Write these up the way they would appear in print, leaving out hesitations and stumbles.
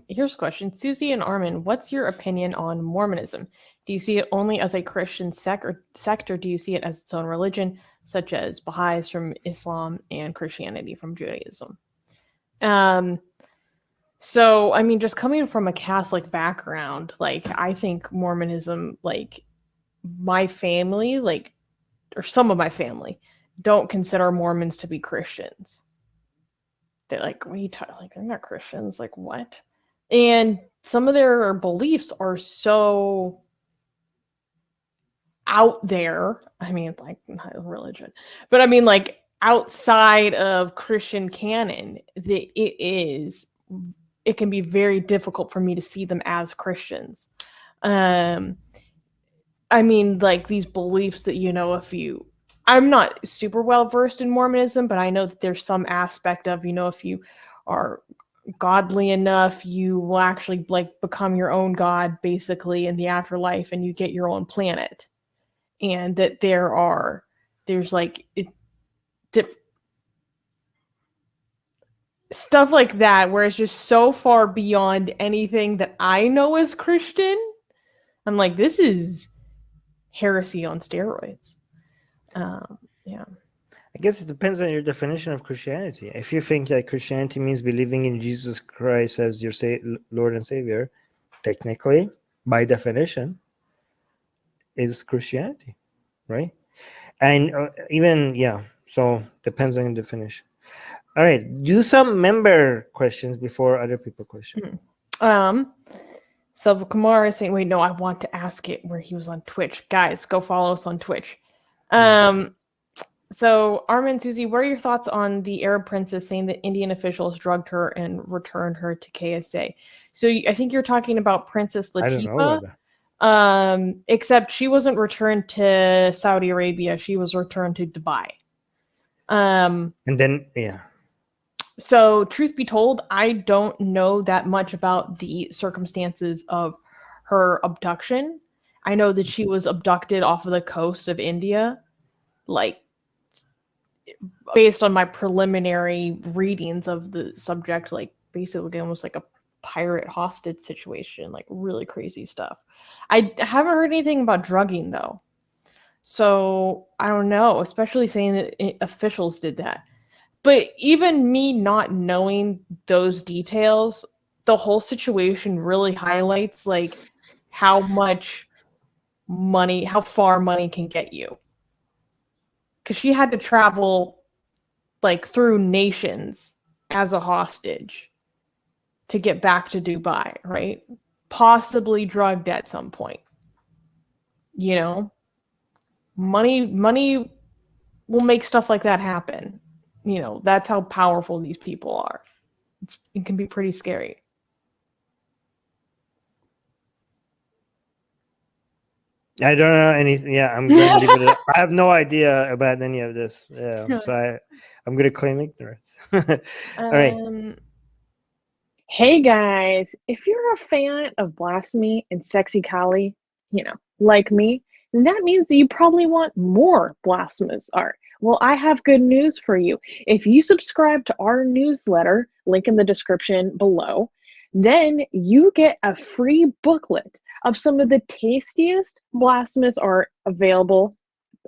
Here's a question. Susie and Armin, what's your opinion on Mormonism? Do you see it only as a Christian sect, or do you see it as its own religion, such as Baha'is from Islam and Christianity from Judaism? So, I mean, just coming from a Catholic background, like, I think Mormonism, like, my family, like, or some of my family, don't consider Mormons to be Christians. They're like, what are you talking? Like, they're not Christians. Like, what? And some of their beliefs are so out there. I mean, like, not religion, but I mean, like, outside of Christian canon, that it can be very difficult for me to see them as Christians. I mean, like, these beliefs that, I'm not super well versed in Mormonism, but I know that there's some aspect of, if you are godly enough, you will actually, like, become your own god, basically, in the afterlife, and you get your own planet. And that there's like stuff like that, where it's just so far beyond anything that I know as Christian. I'm like, this is heresy on steroids. Yeah. I guess it depends on your definition of Christianity. If you think that Christianity means believing in Jesus Christ as your Lord and Savior, technically, by definition, is Christianity, right? And so depends on your definition. All right, do some member questions before other people question. Silva Kumar is saying, wait, no, I want to ask it where he was on Twitch. Guys, go follow us on Twitch. So, Armin, Susie, what are your thoughts on the Arab princess saying that Indian officials drugged her and returned her to KSA? So, I think you're talking about Princess Latifa. I don't know about that. Except she wasn't returned to Saudi Arabia. She was returned to Dubai. And then, yeah. So, truth be told, I don't know that much about the circumstances of her abduction. I know that she was abducted off of the coast of India, like, based on my preliminary readings of the subject, like, basically almost like a pirate hostage situation, like, really crazy stuff. I haven't heard anything about drugging, though. So, I don't know, especially saying that officials did that. But even me not knowing those details, the whole situation really highlights, like, how far money can get you. Because she had to travel, like, through nations as a hostage to get back to Dubai, right? Possibly drugged at some point. Money will make stuff like that happen. That's how powerful these people are. It can be pretty scary. I don't know anything. Yeah, I'm going to leave it. I have no idea about any of this. Yeah, so I'm going to claim ignorance. All right. Hey guys, if you're a fan of blasphemy and sexy Kali, like me, then that means that you probably want more blasphemous art. Well, I have good news for you. If you subscribe to our newsletter, link in the description below, then you get a free booklet of some of the tastiest blasphemous art available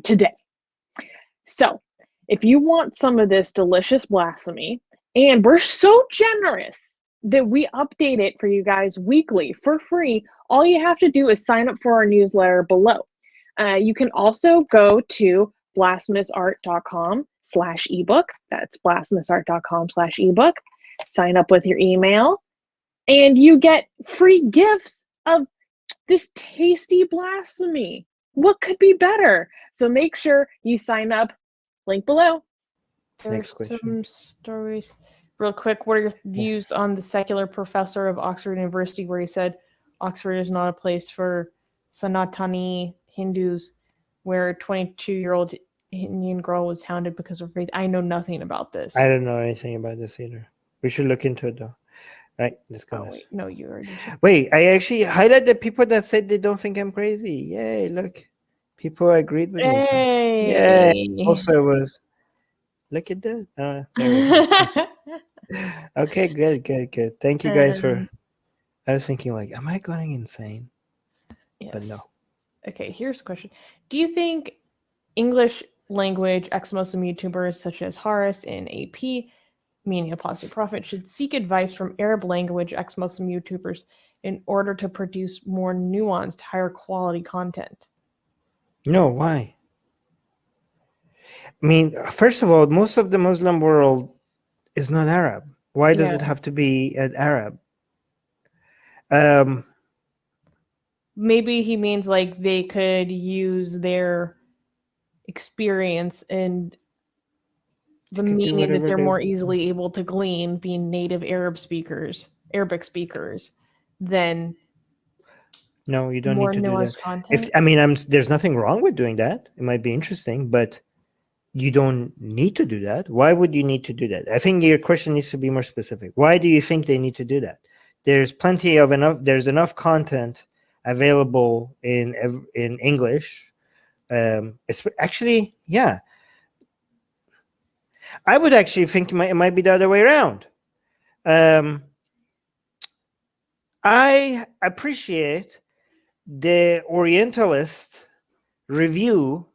today. So, if you want some of this delicious blasphemy, and we're so generous that we update it for you guys weekly for free, all you have to do is sign up for our newsletter below. You can also go to blasphemousart.com/ebook. That's blasphemousart.com/ebook. Sign up with your email, and you get free gifts of this tasty blasphemy. What could be better? So make sure you sign up. Link below. There's some stories. Real quick, what are your views on the secular professor of Oxford University where he said Oxford is not a place for Sanatani Hindus, where a 22-year-old Indian girl was hounded because of faith? I know nothing about this. I don't know anything about this either. We should look into it, though. Right, let's go. Wait, no, you already said. Wait, I actually highlighted the people that said they don't think I'm crazy. Yay, look. People agreed with me. So. Yay. Also, it was... Look at that. Okay, good. Thank you guys for. And I was thinking, like, am I going insane? But yes. no. Okay, here's a question. Do you think English language ex-Muslim YouTubers such as Harris and AP, meaning Apostate Prophet, should seek advice from Arab language ex-Muslim YouTubers in order to produce more nuanced, higher quality content? No, why? I mean, first of all, most of the Muslim world is not Arab. Why does Yeah. it have to be an Arab? Um, Maybe he means like they could use their experience and the they can do meaning that whatever they're they. more easily able to glean being native Arabic speakers, than No, you don't more need to do that. nuanced content. There's nothing wrong with doing that. It might be interesting, but you don't need to do that. Why would you need to do that? I think your question needs to be more specific. Why do you think they need to do that? There's enough content available in English. It's actually, yeah. I would actually think it might be the other way around. I appreciate the Orientalist review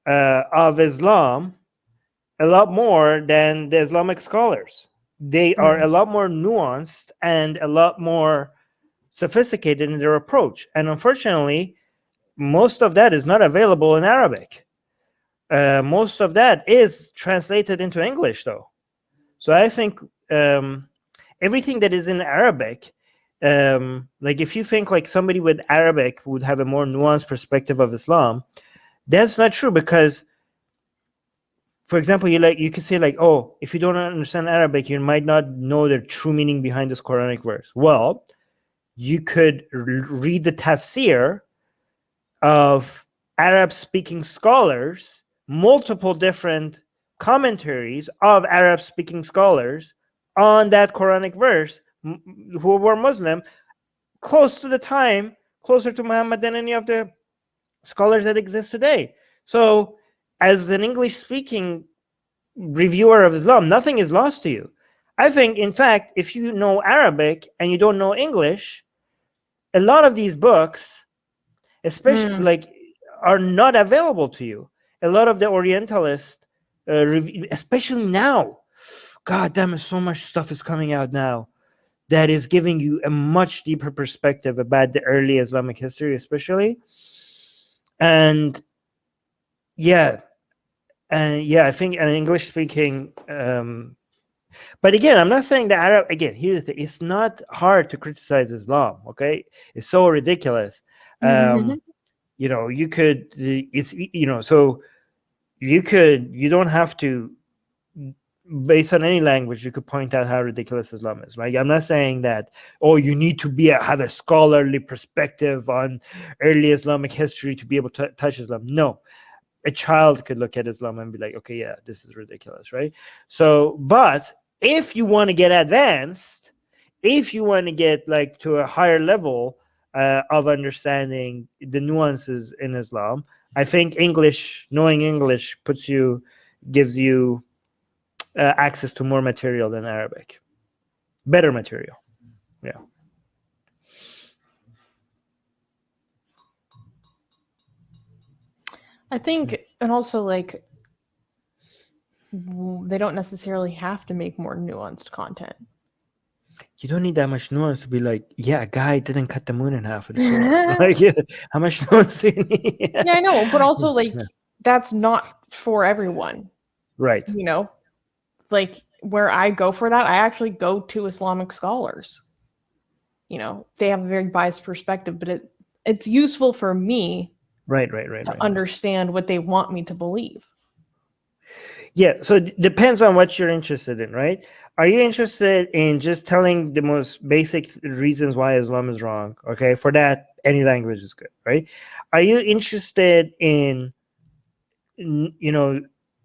of Islam a lot more than the Islamic scholars. They are a lot more nuanced and a lot more sophisticated in their approach. And unfortunately, most of that is not available in Arabic. Most of that is translated into English, though. So I think everything that is in Arabic, like if you think like somebody with Arabic would have a more nuanced perspective of Islam, that's not true, because for example, you could say like, oh, if you don't understand Arabic, you might not know the true meaning behind this Quranic verse. Well, you could read the tafsir of Arab speaking scholars, multiple different commentaries of Arab speaking scholars on that Quranic verse who were Muslim, closer to Muhammad than any of the scholars that exist today. So as an English speaking reviewer of Islam, nothing is lost to you. I think, in fact, if you know Arabic and you don't know English, a lot of these books, especially like, are not available to you. A lot of the Orientalist, especially now, God damn it, so much stuff is coming out now that is giving you a much deeper perspective about the early Islamic history, especially. And yeah, I think an English speaking. But again, I'm not saying that Arab. Again, here's the thing: it's not hard to criticize Islam. Okay, it's so ridiculous. You could. It's so you don't have to, based on any language, you could point out how ridiculous Islam is, right? I'm not saying that, oh, you need to have a scholarly perspective on early Islamic history to be able to touch Islam. No, a child could look at Islam and be like, okay, yeah, this is ridiculous, right? So, but if you want to get advanced, if you want to get like to a higher level of understanding the nuances in Islam, I think knowing English gives you access to more material than Arabic, better material. Yeah. I think, and also like they don't necessarily have to make more nuanced content. You don't need that much nuance to be like, yeah, a guy didn't cut the moon in half with a sword. Like, yeah, how much nuance do you need? Yeah, I know, but also like that's not for everyone, right? Like where I go for that, I actually go to Islamic scholars. They have a very biased perspective, but it's useful for me, right, to understand what they want me to believe. Yeah, so it depends on what you're interested in, right? Are you interested in just telling the most basic reasons why Islam is wrong? Okay, for that, any language is good, right? Are you interested in,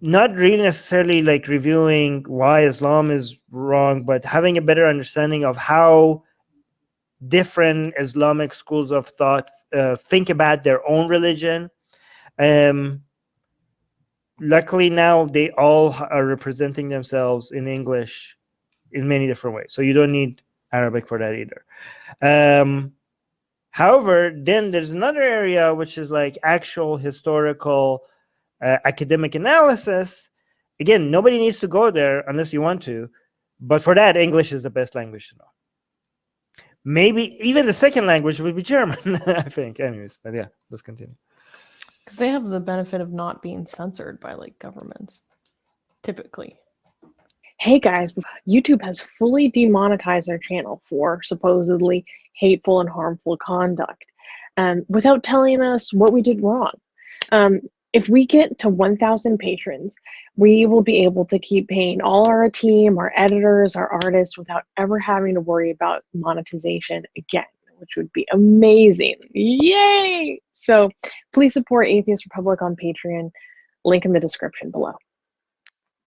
not really necessarily like reviewing why Islam is wrong, but having a better understanding of how different Islamic schools of thought think about their own religion? Luckily now they all are representing themselves in English in many different ways. So you don't need Arabic for that either. However, then there's another area which is like actual historical academic analysis. Again, nobody needs to go there unless you want to, but for that, English is the best language to know. Maybe even the second language would be German, I think. Anyways, but yeah, let's continue. Because they have the benefit of not being censored by like governments, typically. Hey guys, YouTube has fully demonetized our channel for supposedly hateful and harmful conduct, without telling us what we did wrong. If we get to 1,000 patrons, we will be able to keep paying all our team, our editors, our artists, without ever having to worry about monetization again, which would be amazing. Yay! So please support Atheist Republic on Patreon. Link in the description below.